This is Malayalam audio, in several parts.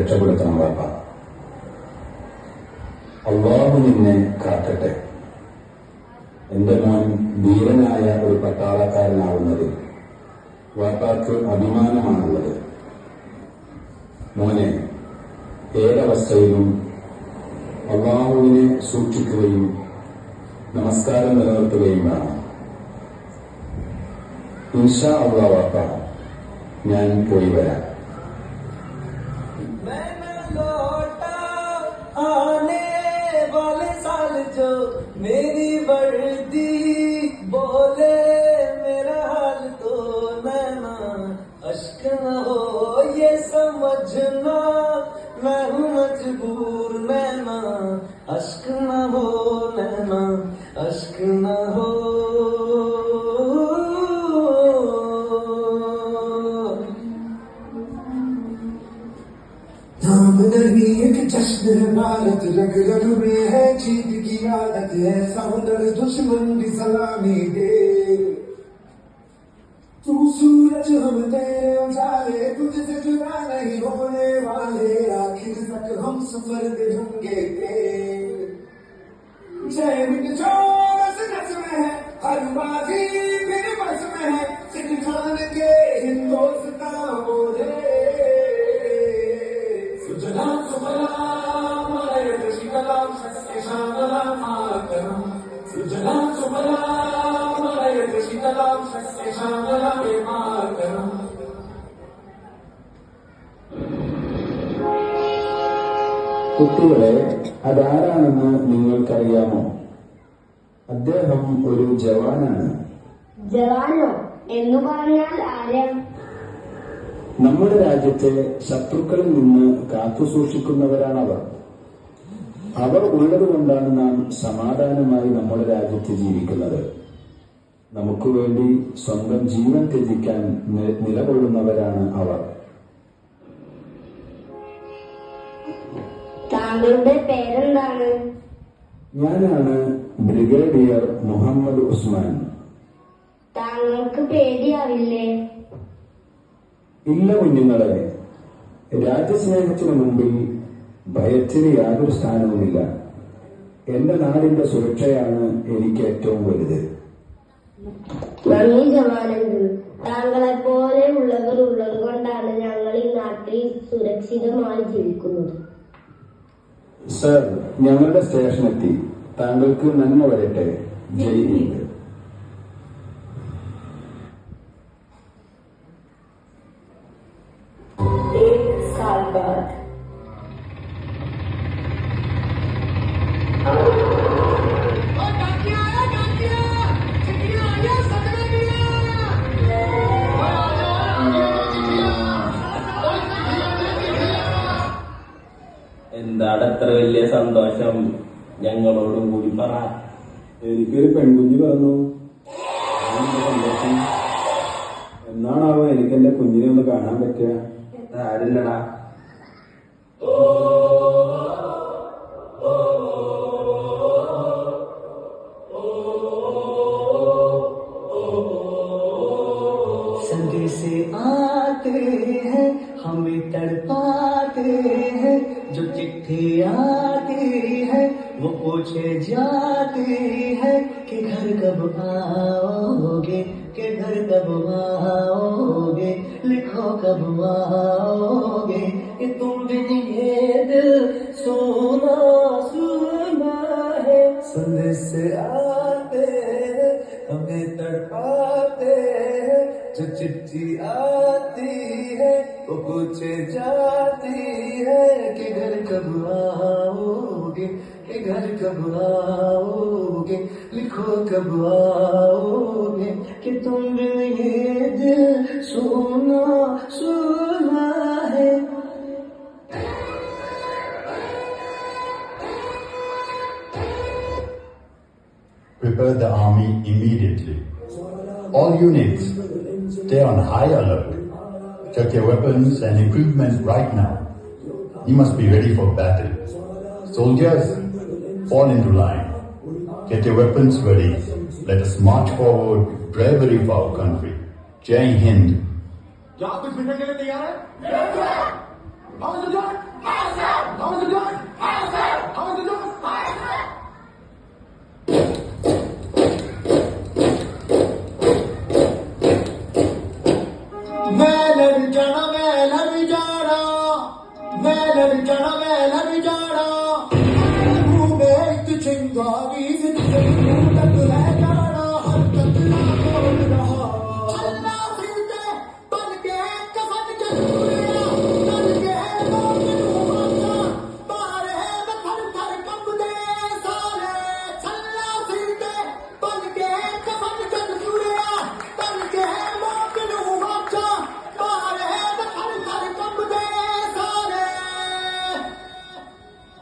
രക്ഷപ്പെടുത്തണം വാപ്പ. അള്ളാഹു നിന്നെ കാക്കട്ടെ. എന്റെ മോൻ ധീരനായ ഒരു പട്ടാളക്കാരനാവുന്നത് വാപ്പാക്ക് അഭിമാനമാണുള്ളത്. മോനെ, ഏതവസ്ഥയിലും അള്ളാഹുവിനെ സൂക്ഷിക്കുകയും നമസ്കാരം നിലനിർത്തുകയും വേണം. ഇൻഷാ അള്ളാഹ് വാപ്പ, ഞാൻ പോയി വരാം. मेरी वर्दी बोले मेरा हाल तो नैना अश्क न हो ये समझना मैं हूँ मजबूर नैना अश्क न हो नैना अश्क न हो नाम नहीं एक जश्न है भारत रग रग में है जीत की आदत है साउंडर दुश्मन की सलामी दे तू सूरज हम तेरे उजाले तुझसे जुदा नहीं होने वाले आखिर तक हम सफर दिखेंगे जय मिट जो नस में है हर बाजी मेरे बस में है सिख खान के हिंदुस्तान बोले सुजलाम सुफलाम मलयजशी कलाम सत्य शामलाम मातरम सुजलाम सुफलाम मलयजशी कलाम सत्य शामलाम मातरम. കുട്ടികളെ, അതാരാണെന്ന് നിങ്ങൾക്കറിയാമോ? അദ്ദേഹം ഒരു ജവാനാണ്. ജവാനോ എന്ന് പറഞ്ഞാൽ ആരാ? നമ്മുടെ രാജ്യത്തെ ശത്രുക്കളിൽ നിന്ന് കാത്തുസൂക്ഷിക്കുന്നവരാണവർ. അവർ ഉള്ളതുകൊണ്ടാണ് നാം സമാധാനമായി നമ്മുടെ രാജ്യത്ത് ജീവിക്കുന്നത്. നമുക്ക് വേണ്ടി സ്വന്തം ജീവൻ ത്യജിക്കാൻ നിലകൊള്ളുന്നവരാണ് അവർ. താങ്കളുടെ പേരെന്താണ്? ഞാനാണ് ബ്രിഗേഡിയർ മുഹമ്മദ് ഉസ്മാൻ. താങ്കൾക്ക് പേടിയാവില്ലേ? ഇല്ല കുഞ്ഞുങ്ങളെ, രാജ്യസ്നേഹത്തിനു മുമ്പിൽ ഭയത്തിന് യാതൊരു സ്ഥാനവുമില്ല. എന്റെ നാടിന്റെ സുരക്ഷയാണ് എനിക്ക് ഏറ്റവും വലുത്. നന്ദി ജവാനങ്ങൾ. താങ്കളെ പോലെ ഉള്ളവർ ഉള്ളത് കൊണ്ടാണ് ഞങ്ങൾ ഈ നാട്ടിൽ സുരക്ഷിതമായി ജീവിക്കുന്നത്. സർ, ഞങ്ങളുടെ സ്റ്റേഷനെത്തി. താങ്കൾക്ക് നന്മ വരട്ടെ. ജയ് ഹിന്ദ്. साल बाद എന്താണ് അത്ര വലിയ സന്തോഷം? ഞങ്ങളോടും കൂടി പറ. എനിക്കൊരു പെൺകുഞ്ഞ് പറഞ്ഞു. സന്തോഷം. എന്നാണാവോ എനിക്കെന്റെ കുഞ്ഞിനെ ഒന്ന് കാണാൻ പറ്റുക? ആരില്ലടാ. संदेश आते हैं हमें तड़पाते हैं जो चिट्ठी आती है वो पूछे जाती है कि घर कब आओगे, कि घर कब आओगे, लिखो कब आओगे, कि तुम बिन ये दिल सोना सुना है. संदेश आते हैं हमें तड़पाते हैं जो चिट्ठी आती है वो पूछे जाती है कि घर कब आओगे, कि घर कब आओगे, लिखो कब आओगे, कि तुम बिन ये दिल सोना सुना है. Prepare the army immediately. All units, stay on high alert. Check your weapons and equipment right now. You must be ready for battle. Soldiers, fall into line. Get your weapons ready. Let us march forward with bravery for our country. Jai Hind. क्या आप कुछ मिलने के लिए तैयार है?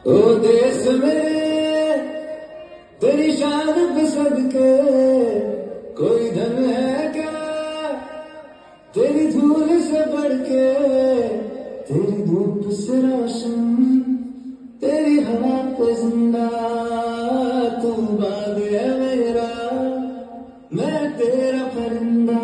ओ देश में तेरी शान पे सदके कोई धन है क्या तेरी धूल से बढ़ के, तेरी धूप से रोशन, तेरी हवा पे जिंदा, तू बाग है मेरा, मैं तेरा परिंदा।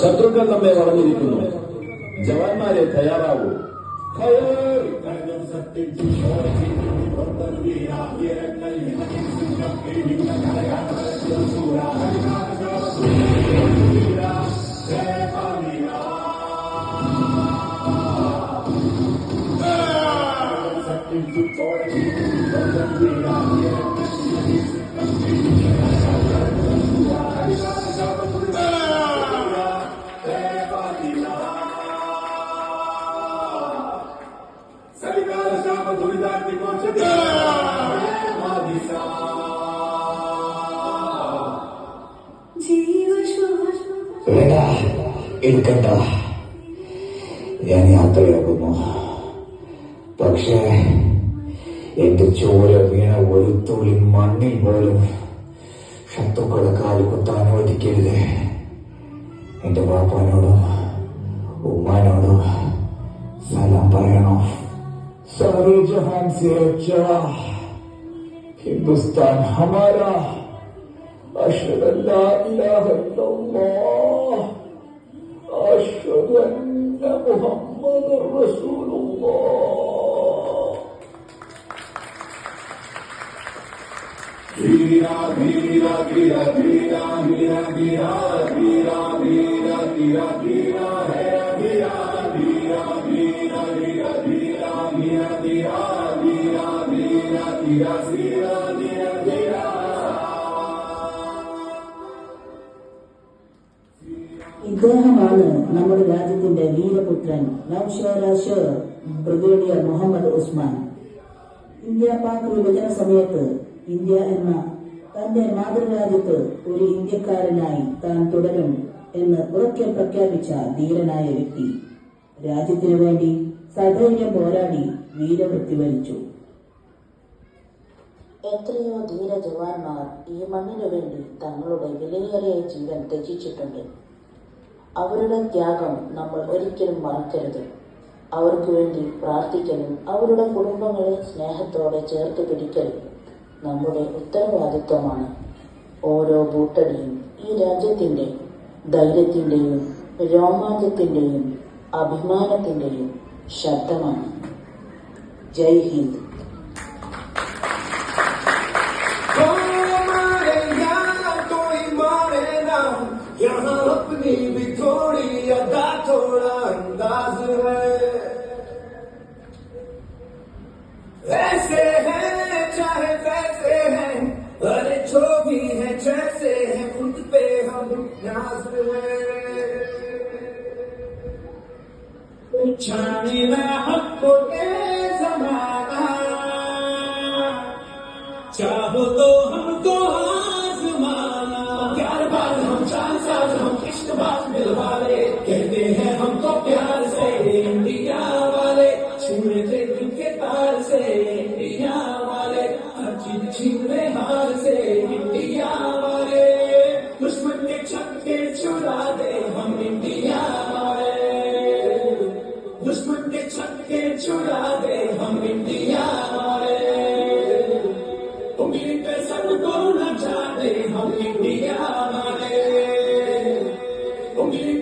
ശത്രുക്കൾ നമ്മെ വളർന്നിരിക്കുന്നു. ജവാന്മാരെ തയ്യാറാവൂ. വേണ്ട, എടുക്കണ്ട, ഞാൻ യാത്രയാകുന്നു. പക്ഷേ എന്റെ ചോര വീണ ഒരു തുള്ളി മണ്ണിൽ പോലും ശത്രുക്കളെ കാലുകുത്താൻ അനുവദിക്കരുത്. എന്റെ പാപ്പാനോടും ഉമ്മാനോടും സലാം പറയണം. सारे जहान से अच्छा हिंदुस्तान हमारा. अशहदु अल्ला इलाहा इल्लल्लाह, अशहदु अन्ना मुहम्मदुर रसूलुल्लाह. वीरा वीरा वीरा वीरा वीरा वीरा वीरा वीरा वीरा वीरा है वीरा वीरा वीरा वीरा वीरा वीरा वीरा वीरा वीरा वीरा वीरा वीरा वीरा. ഇദ്ദേഹമാണ് നമ്മുടെ രാജ്യത്തിന്റെ വീരപുത്രൻ നൌഷേര ഷേർ ബ്രിഗേഡിയർ മുഹമ്മദ് ഉസ്മാൻ. ഇന്ത്യ പാക് വിഭജന സമയത്ത് ഇന്ത്യ എന്ന തന്റെ മാതൃരാജ്യത്ത് ഒരു ഇന്ത്യക്കാരനായി താൻ തുടരും എന്ന് ഉറക്കെ പ്രഖ്യാപിച്ച ധീരനായ വ്യക്തി. രാജ്യത്തിനു വേണ്ടി സധൈര്യം പോരാടി വീരവൃത്തി വരിച്ചു. എത്രയോ ധീര ജവാന്മാർ ഈ മണ്ണിനു വേണ്ടി തങ്ങളുടെ വിലയേറിയ ജീവൻ ത്യജിച്ചിട്ടുണ്ട്. അവരുടെ ത്യാഗം നമ്മൾ ഒരിക്കലും മറക്കരുത്. അവർക്ക് വേണ്ടി പ്രാർത്ഥിക്കലും അവരുടെ കുടുംബങ്ങളെ സ്നേഹത്തോടെ ചേർത്ത് പിടിക്കലും നമ്മുടെ ഉത്തരവാദിത്വമാണ്. ഓരോ ബൂട്ടടിയും ഈ രാജ്യത്തിന്റെ ധൈര്യത്തിന്റെയും രോമാഞ്ചത്തിന്റെയും അഭിമാനത്തിന്റെയും ശബ്ദമാണ്. ജയ് ഹിന്ദ്. यहाँ अपनी भी थोड़ी अदा थोड़ा अंदाज है, ऐसे हैं चाहे वैसे हैं, अरे जो भी है जैसे है खुद पे हम नाज है. जाने ना हमको ये ज़माना, चाहो तो हमको आज़माना. प्यार बात हम चार साल हम इश्क बात मिलवाले, कहते हैं हमको प्यार से इंडिया वाले, छूने थे दिल के तार से इंडिया वाले, हर चीज छीन ले हार से इंडिया वाले. दुश्मन के छक्के छुड़ा दे हम इंडिया वाले, दुश्मन के छक्के छुड़ा दे हम इंडिया वाले. उंगली पे सबको नचा दे हम इंडिया वाले, उंगली